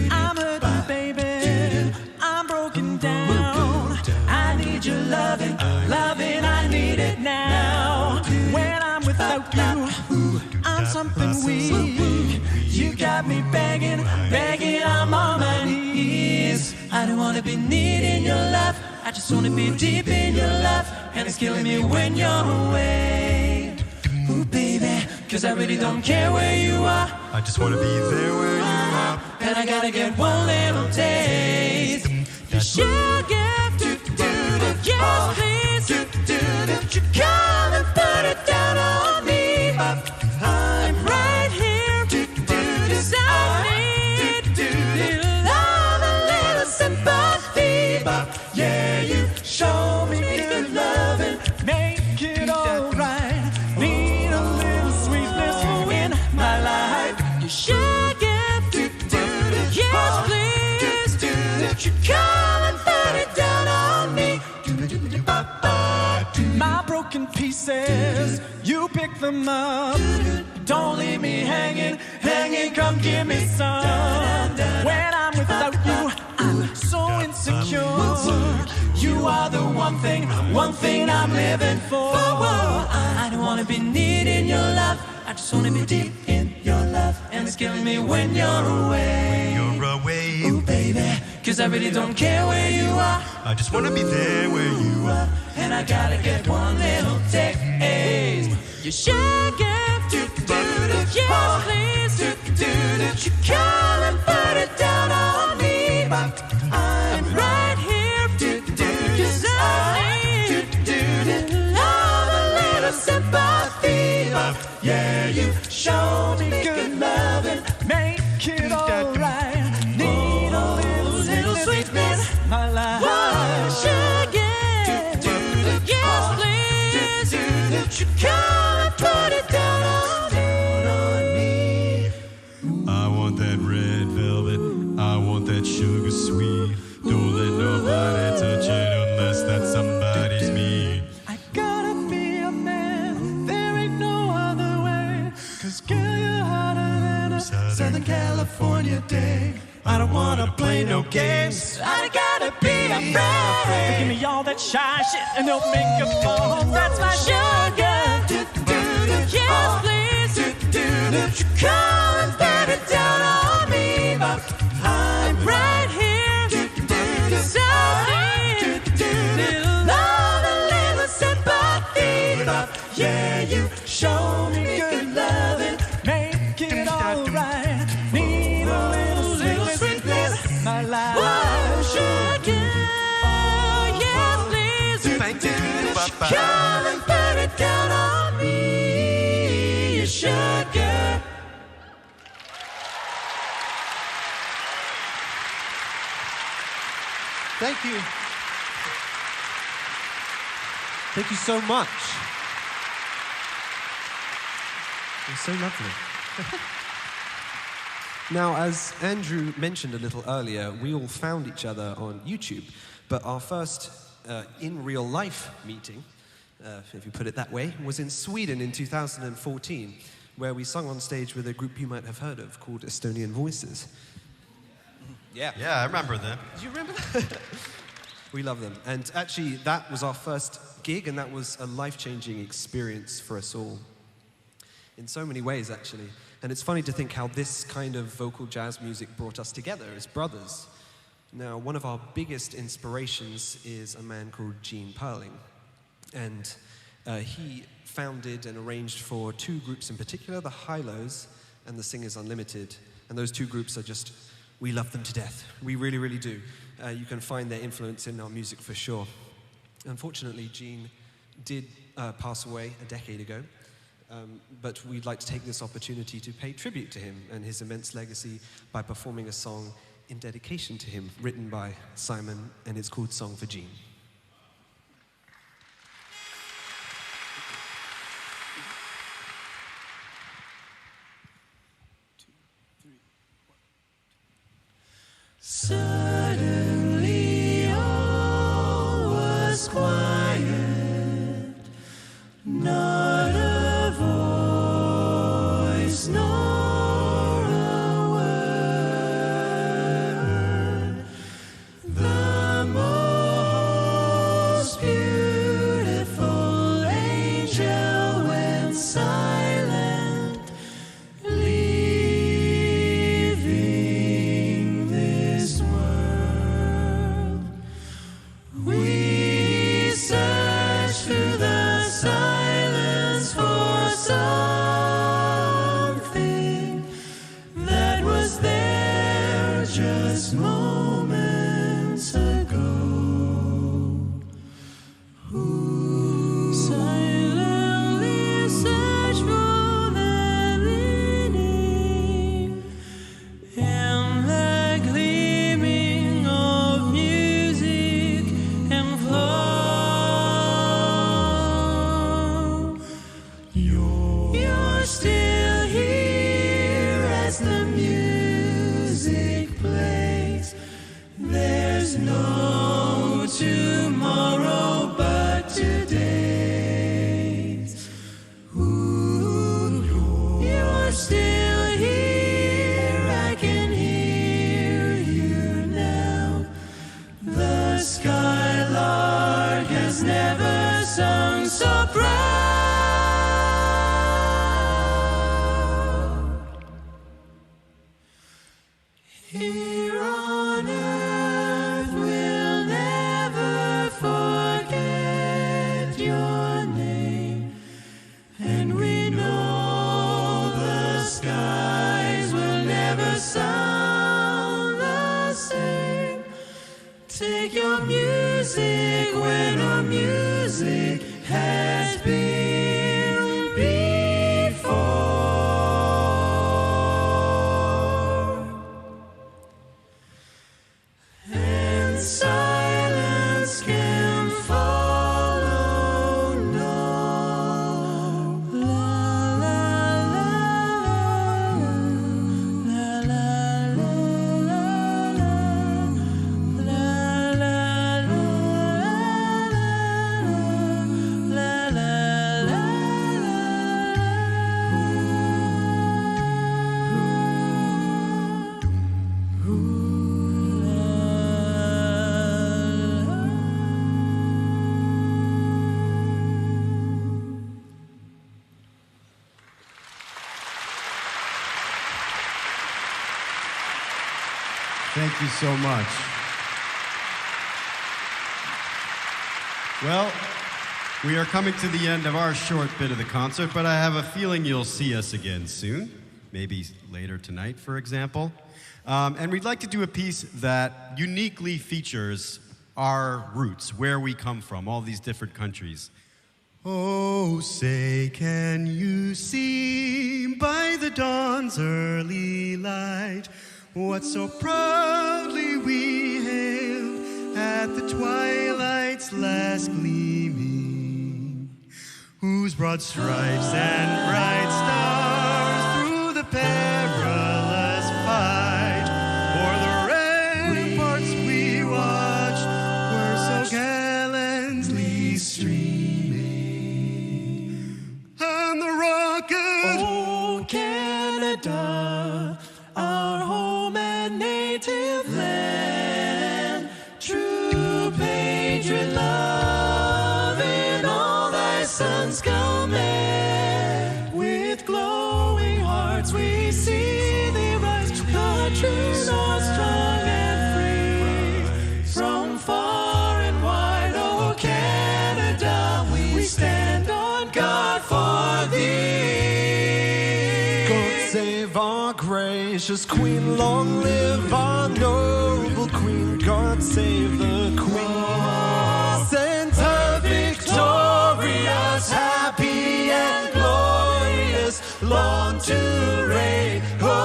I'm hurting, baby. I'm broken down. I need your loving, loving. I need it now. When I'm without you, I'm something weak. You got me begging, begging. I'm on my knees. I don't wanna be needing your love. I just wanna be deep in your love, and it's killing me when you're away. Ooh, baby, 'cause I really don't care where you are. I just wanna be there where you are. And I gotta get one little taste. You should get yes, please. You come and put it down on me. I'm right here. 'Cause I need little love, a little sympathy. Yeah, you show me good loving, make it alright. Need a little sweetness in my life. You should get yes, please. You come and put it down on me. My broken pieces, you pick them up. Don't leave me hanging, hanging. Come give me some. When I'm without you, I'm so insecure. You are the one thing I'm living for. I don't wanna be needing your love. I just wanna be deep in your love, and it's killing me when you're away. You're away. Ooh, baby, 'cause I really don't care where you are. I just wanna be there where you are. And I gotta get one little taste. You should get yes, please. You come and put it down on me. I'm right here. 'Cause I need love, a little sympathy. Yeah, you show me good loving, make it alright. Need a little sweetness, my life. Sugar, yes, please. You come and put it down on me. I want that red velvet. I want that sugar sweet. Don't let nobody touch it unless that somebody's me. I gotta be a man, there ain't no other way. 'Cause girl, you're hotter than a Southern California day. I don't wanna play no games. I gotta be a friend. Give me all that shy shit and don't make a fall. That's my sugar. Yes, please. You come and put it down on me. I'm right here. 'Cause I need little love, a little sympathy. Yeah, you show me good loving, make it alright. Need a little sweetness, my life. Whoa, sugar, yes, please. Thank you. Come and put it down on me, you sugar. Thank you. Thank you so much. You're so lovely. Now, as Andrew mentioned a little earlier, we all found each other on YouTube, but our first in real life meeting, if you put it that way, was in Sweden in 2014, where we sung on stage with a group you might have heard of called Estonian Voices. Yeah, I remember them. Do you remember that? We love them. And actually, that was our first gig, and that was a life-changing experience for us all. In so many ways, actually. And it's funny to think how this kind of vocal jazz music brought us together as brothers. Now, one of our biggest inspirations is a man called Gene Perling. And he founded and arranged for 2 groups in particular, the High Lows and the Singers Unlimited. And those 2 groups are just we love them to death. We really, really do. You can find their influence in our music for sure. Unfortunately, Gene did pass away a decade ago, but we'd like to take this opportunity to pay tribute to him and his immense legacy by performing a song in dedication to him, written by Simon, and it's called Song for Gene. Suddenly all was quiet, not a voice nor a word. The most beautiful angel went silent, leaving this world. We searched through the silence for something that was there just moments ago. Silently search for the meaning in the gleaming of music and flow. You're still here as the music plays. There's no tomorrow but today's. You're still here, I can hear you now. The skylark has never sung so proud. Here on earth we'll never forget your name, and we know the skies will never sound the same. Take your music when our music has been before. And silence can follow. No. La la la la la la la Thank you so much. Well, we are coming to the end of our short bit of the concert, but I have a feeling you'll see us again soon, maybe later tonight, for example. And we'd like to do a piece that uniquely features our roots, where we come from, all these different countries. Oh, say, can you see by the dawn's early light what so proudly we hailed at the twilight's last gleaming, whose broad stripes and bright stars through the perilous fight o'er the ramparts we watched were so gallantly streaming, and the rocket, oh Canada, our home and native land, true patriot love in all thy sons command. With glowing hearts we see thee rise, the true north, strong and free. From far and wide, oh Canada, we stand on guard for thee. God save our great gracious queen, long live our noble queen. God save the queen. Send her victorious, happy and glorious, long to reign over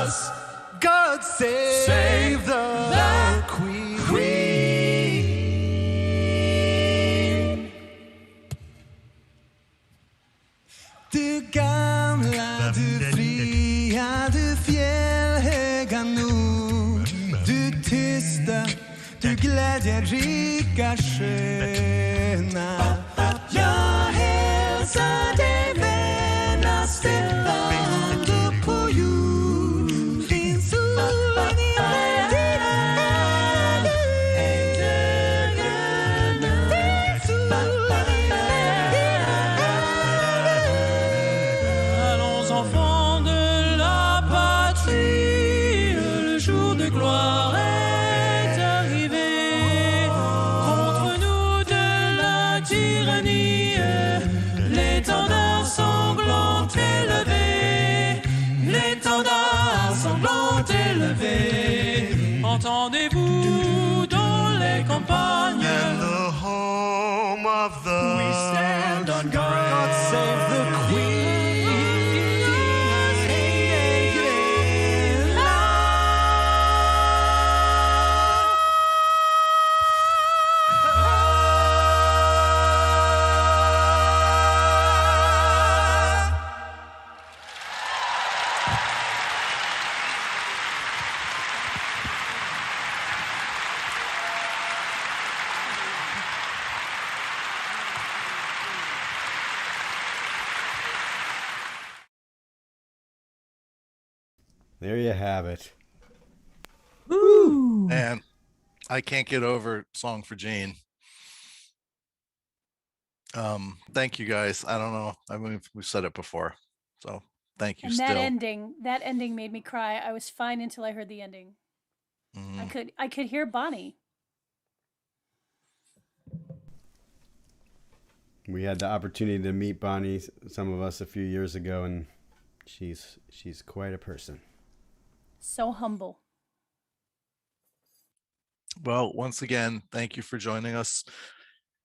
us. God save the queen. Du gamla, du fria, du fjällhöga nord. Du tysta, du glädjerika sköna. Jag hälsar dig vänaste land på jord. Din sol i dina händer är dögarna. Din sol i dina Allons enfants de la patrie, le jour de gloire est arrivé. Contre nous de la tyrannie, l'étendard sanglant élevé, l'étendard sanglant élevé. Entendez-vous dans les campagnes, and the home of the we stand on guard. God save the queen. There you have it. Woo! Man, I can't get over Song for Jane. Thank you guys. I don't know. I mean, we've said it before, so thank you. And Still, that ending made me cry. I was fine until I heard the ending. I could hear Bonnie. We had the opportunity to meet Bonnie, some of us, a few years ago, and she's quite a person. So humble. well, once again, thank you for joining us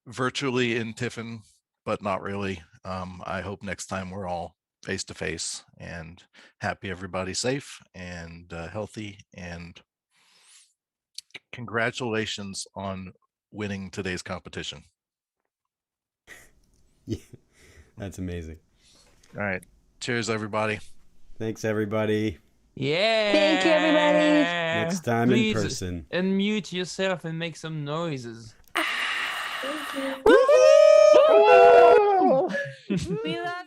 virtually in Tiffin, but not really. I hope next time we're all face to face, and happy everybody's safe and healthy, and congratulations on winning today's competition. Yeah, that's amazing. All right. Cheers, everybody. Thanks, everybody. Yeah. Thank you, everybody. Next time Please in person. unmute yourself and make some noises. Thank you. We love